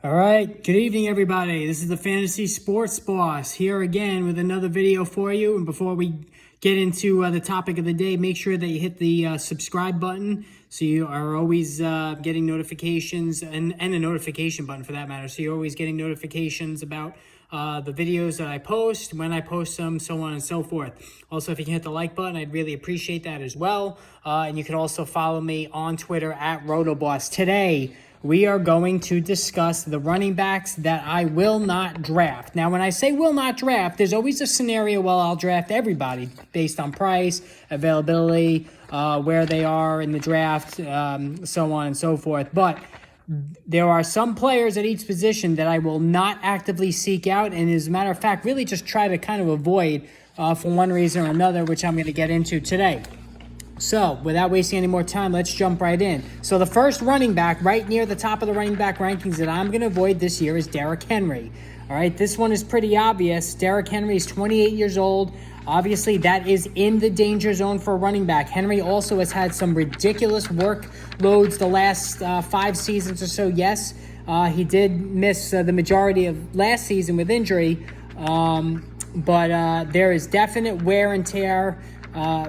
All right, good evening, everybody. This is the Fantasy Sports Boss here again with another video for you. And before we get into the topic of the day, make sure that you hit the subscribe button so you are always getting notifications and a notification button for that matter. So you're always getting notifications about the videos that I post, when I post them, so on and so forth. Also, if you can hit the like button, I'd really appreciate that as well. And you can also follow me on Twitter at RotoBoss. Today, we are going to discuss the running backs that I will not draft. Now, when I say will not draft, there's always a scenario where I'll draft everybody based on price, availability, where they are in the draft, so on and so forth. But there are some players at each position that I will not actively seek out, and as a matter of fact, really just try to kind of avoid for one reason or another, which I'm going to get into today. So, without wasting any more time, let's jump right in. So, the first running back right near the top of the running back rankings that I'm going to avoid this year is Derrick Henry. All right, this one is pretty obvious. Derrick Henry is 28 years old. Obviously, that is in the danger zone for a running back. Henry also has had some ridiculous workloads the last 5 seasons or so. Yes, he did miss the majority of last season with injury, but there is definite wear and tear.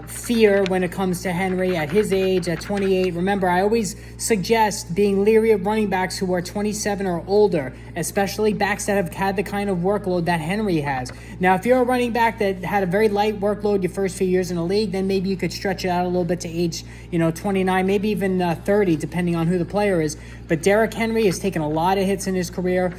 Fear when it comes to Henry at his age, at 28. Remember, I always suggest being leery of running backs who are 27 or older, especially backs that have had the kind of workload that Henry has. Now, if you're a running back that had a very light workload your first few years in the league, then maybe you could stretch it out a little bit to age, 29, maybe even 30, depending on who the player is. But Derrick Henry has taken a lot of hits in his career.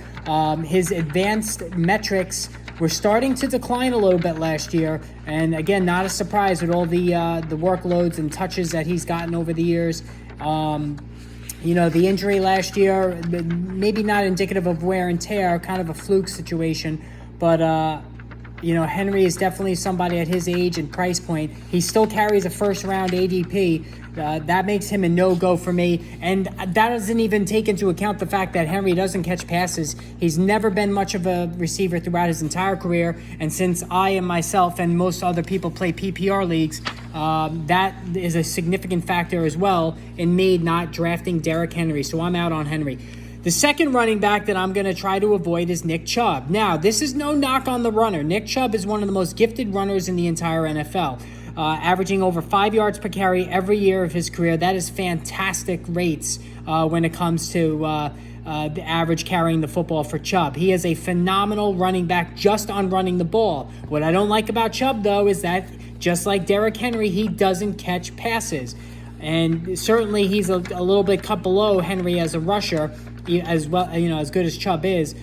His advanced metrics were starting to decline a little bit last year, and again, not a surprise with all the workloads and touches that he's gotten over the years. The injury last year, maybe not indicative of wear and tear, kind of a fluke situation, but Henry is definitely somebody at his age and price point. He still carries a first-round ADP. That makes him a no-go for me, and that doesn't even take into account the fact that Henry doesn't catch passes. He's never been much of a receiver throughout his entire career, and since I and myself and most other people play PPR leagues, that is a significant factor as well in me not drafting Derrick Henry, so I'm out on Henry. The second running back that I'm going to try to avoid is Nick Chubb. Now, this is no knock on the runner. Nick Chubb is one of the most gifted runners in the entire NFL. Averaging over 5 yards per carry every year of his career. That is fantastic rates when it comes to the average carrying the football for Chubb. He is a phenomenal running back just on running the ball. What I don't like about Chubb, though, is that just like Derrick Henry, he doesn't catch passes. And certainly he's a little bit cut below Henry as a rusher, as well, as good as Chubb is.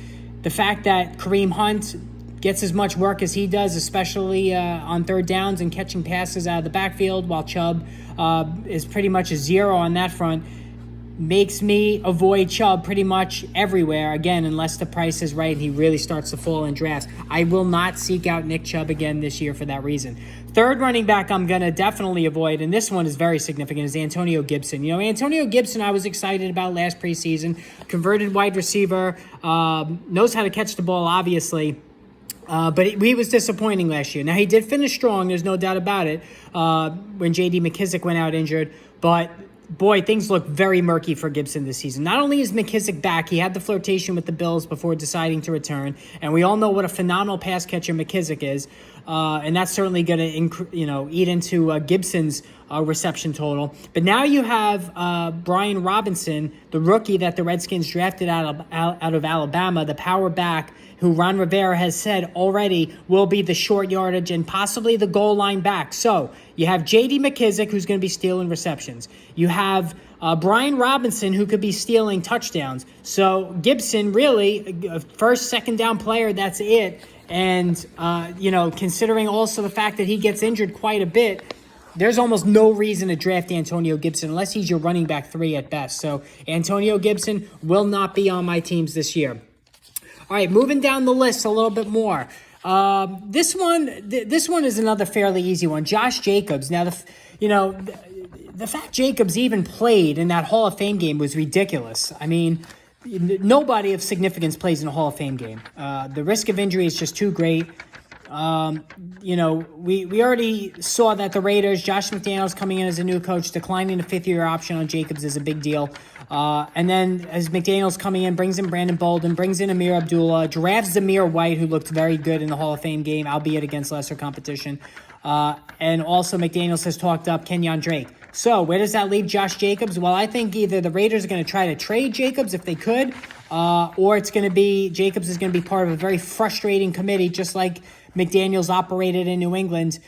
The fact that Kareem Hunt gets as much work as he does, especially on third downs and catching passes out of the backfield, while Chubb is pretty much a zero on that front, makes me avoid Chubb pretty much everywhere, again, unless the price is right and he really starts to fall in drafts. I will not seek out Nick Chubb again this year for that reason. Third running back I'm going to definitely avoid, and this one is very significant, is Antonio Gibson. Antonio Gibson I was excited about last preseason. Converted wide receiver, knows how to catch the ball, obviously. But he was disappointing last year. Now, he did finish strong, there's no doubt about it, when J.D. McKissick went out injured. But, boy, things look very murky for Gibson this season. Not only is McKissick back, he had the flirtation with the Bills before deciding to return. And we all know what a phenomenal pass catcher McKissick is. And that's certainly going to, eat into Gibson's reception total. But now you have Brian Robinson, the rookie that the Redskins drafted out of Alabama, the power back, who Ron Rivera has said already will be the short yardage and possibly the goal line back. So you have J.D. McKissick, who's going to be stealing receptions. You have Brian Robinson, who could be stealing touchdowns. So Gibson, really, a first, second down player, that's it. And, considering also the fact that he gets injured quite a bit, there's almost no reason to draft Antonio Gibson unless he's your running back 3 at best. So Antonio Gibson will not be on my teams this year. All right, moving down the list a little bit more. This one is another fairly easy one. Josh Jacobs. Now, the fact Jacobs even played in that Hall of Fame game was ridiculous. I mean, nobody of significance plays in a Hall of Fame game. The risk of injury is just too great. We already saw that the Raiders, Josh McDaniels coming in as a new coach, declining the fifth-year option on Jacobs is a big deal. And then as McDaniels coming in, brings in Brandon Bolden, brings in Amir Abdullah, drafts Zamir White, who looked very good in the Hall of Fame game, albeit against lesser competition. And also McDaniels has talked up Kenyon Drake. So where does that leave Josh Jacobs? Well, I think either the Raiders are going to try to trade Jacobs if they could, or it's going to be Jacobs is going to be part of a very frustrating committee, just like McDaniels operated in New England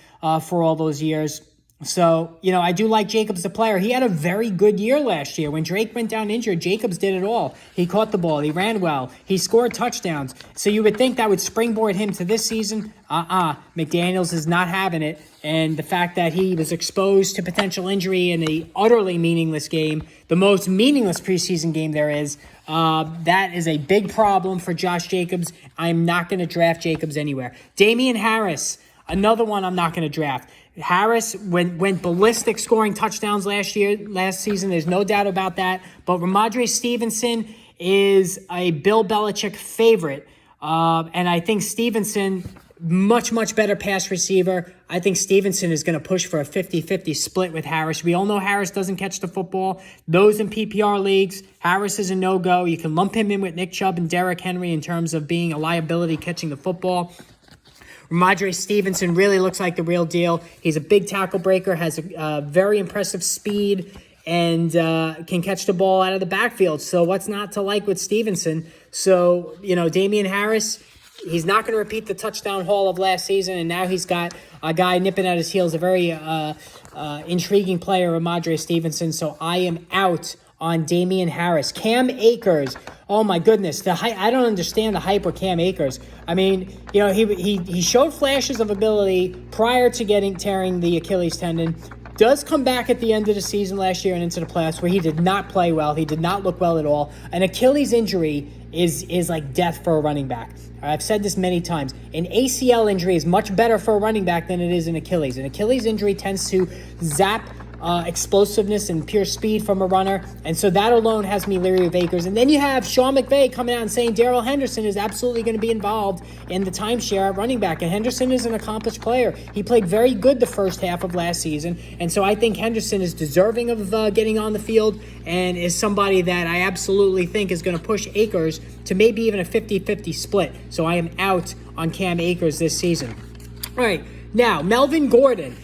for all those years. So, I do like Jacobs, the player. He had a very good year last year. When Drake went down injured, Jacobs did it all. He caught the ball. He ran well. He scored touchdowns. So you would think that would springboard him to this season. McDaniels is not having it. And the fact that he was exposed to potential injury in a utterly meaningless game, the most meaningless preseason game there is, that is a big problem for Josh Jacobs. I'm not going to draft Jacobs anywhere. Damian Harris, another one I'm not going to draft. Harris went ballistic scoring touchdowns last season. There's no doubt about that. But Ramondre Stevenson is a Bill Belichick favorite. And I think Stevenson, much, much better pass receiver. I think Stevenson is going to push for a 50-50 split with Harris. We all know Harris doesn't catch the football. Those in PPR leagues, Harris is a no-go. You can lump him in with Nick Chubb and Derrick Henry in terms of being a liability catching the football. Ramondre Stevenson really looks like the real deal. He's a big tackle breaker, has a very impressive speed, and can catch the ball out of the backfield. So what's not to like with Stevenson? So, Damian Harris, he's not going to repeat the touchdown haul of last season, and now he's got a guy nipping at his heels, a very intriguing player, Ramondre Stevenson. So I am out on Damian Harris. Cam Akers, oh my goodness, the hype, I don't understand the hype with Cam Akers. I mean, he showed flashes of ability prior to tearing the Achilles tendon. Does come back at the end of the season last year and into the playoffs where he did not play well. He did not look well at all. An Achilles injury is like death for a running back. I've said this many times. An ACL injury is much better for a running back than it is an Achilles. An Achilles injury tends to zap explosiveness and pure speed from a runner. And so that alone has me leery of Akers. And then you have Sean McVay coming out and saying Darrell Henderson is absolutely going to be involved in the timeshare at running back. And Henderson is an accomplished player. He played very good the first half of last season. And so I think Henderson is deserving of getting on the field and is somebody that I absolutely think is going to push Akers to maybe even a 50-50 split. So I am out on Cam Akers this season. All right, now Melvin Gordon.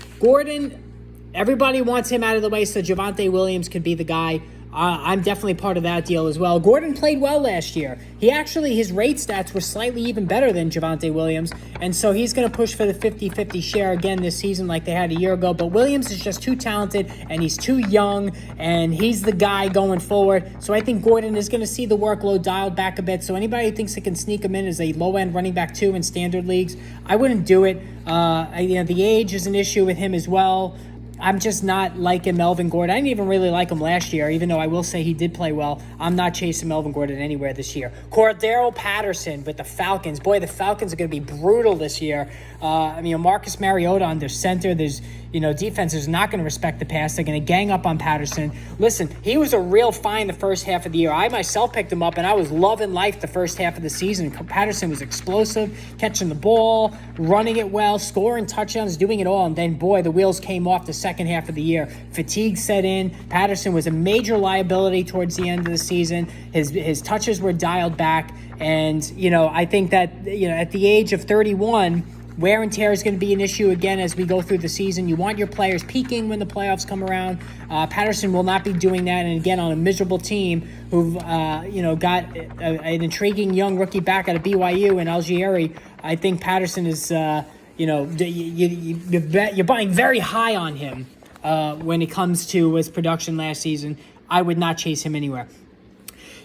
Everybody wants him out of the way so Javonte Williams could be the guy. I'm definitely part of that deal as well. Gordon played well last year. His rate stats were slightly even better than Javonte Williams, and so he's going to push for the 50-50 share again this season like they had a year ago. But Williams is just too talented, and he's too young, and he's the guy going forward. So I think Gordon is going to see the workload dialed back a bit. So anybody who thinks they can sneak him in as a low-end running back 2 in standard leagues, I wouldn't do it. The age is an issue with him as well. I'm just not liking Melvin Gordon. I didn't even really like him last year, even though I will say he did play well. I'm not chasing Melvin Gordon anywhere this year. Cordero Patterson with the Falcons. Boy, the Falcons are going to be brutal this year. Marcus Mariota on their center. There's, defense is not going to respect the pass. They're going to gang up on Patterson. Listen, he was a real find the first half of the year. I myself picked him up, and I was loving life the first half of the season. Patterson was explosive, catching the ball, running it well, scoring touchdowns, doing it all. And then, boy, the wheels came off the second half of the year. Fatigue set in. Patterson was a major liability towards the end of the season. His touches were dialed back. And, I think that, at the age of 31, wear and tear is going to be an issue again as we go through the season. You want your players peaking when the playoffs come around. Patterson will not be doing that. And again, on a miserable team who've, got an intriguing young rookie back out of BYU and Algieri, I think Patterson is, you're buying very high on him when it comes to his production last season. I would not chase him anywhere.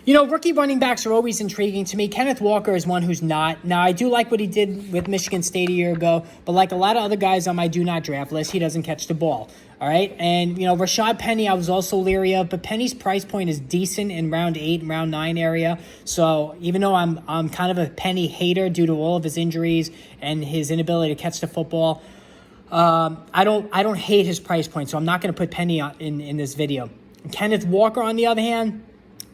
Rookie running backs are always intriguing to me. Kenneth Walker is one who's not. Now, I do like what he did with Michigan State a year ago, but like a lot of other guys on my do not draft list, he doesn't catch the ball. All right. And, Rashad Penny, I was also leery of, but Penny's price point is decent in round 8 and round 9 area. So even though I'm kind of a Penny hater due to all of his injuries and his inability to catch the football, I don't hate his price point. So I'm not going to put Penny in this video. Kenneth Walker, on the other hand,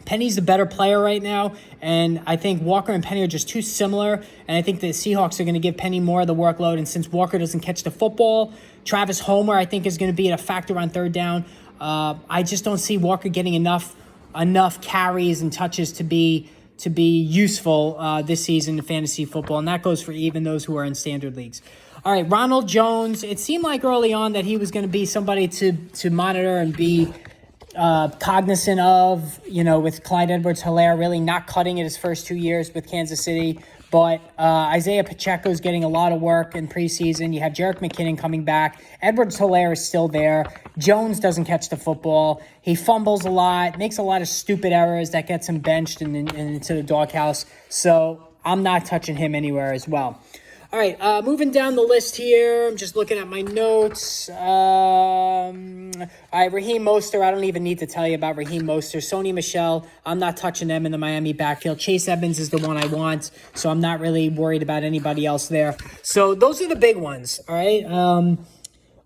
Penny's the better player right now, and I think Walker and Penny are just too similar, and I think the Seahawks are going to give Penny more of the workload, and since Walker doesn't catch the football, Travis Homer, I think, is going to be a factor on third down. I just don't see Walker getting enough enough carries and touches to be useful this season in fantasy football, and that goes for even those who are in standard leagues. All right, Ronald Jones. It seemed like early on that he was going to be somebody to monitor and be cognizant of, with Clyde Edwards-Helaire really not cutting it his first 2 years with Kansas City. But Isaiah Pacheco is getting a lot of work in preseason. You have Jerick McKinnon coming back. Edwards-Helaire is still there. Jones doesn't catch the football. He fumbles a lot, makes a lot of stupid errors that gets him benched and into the doghouse. So I'm not touching him anywhere as well. All right, moving down the list here. I'm just looking at my notes. All right, Raheem Mostert. I don't even need to tell you about Raheem Mostert. Sony Michel, I'm not touching them in the Miami backfield. Chase Edmonds is the one I want, so I'm not really worried about anybody else there. So those are the big ones, all right?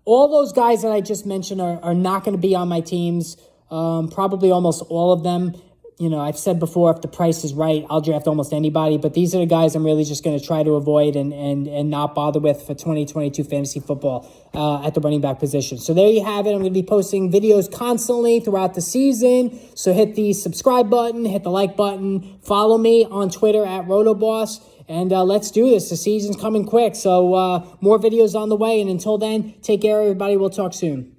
All those guys that I just mentioned are not going to be on my teams, probably almost all of them. I've said before, if the price is right, I'll draft almost anybody. But these are the guys I'm really just going to try to avoid and not bother with for 2022 fantasy football at the running back position. So there you have it. I'm going to be posting videos constantly throughout the season. So hit the subscribe button, hit the like button. Follow me on Twitter at RotoBoss. And let's do this. The season's coming quick. So more videos on the way. And until then, take care, everybody. We'll talk soon.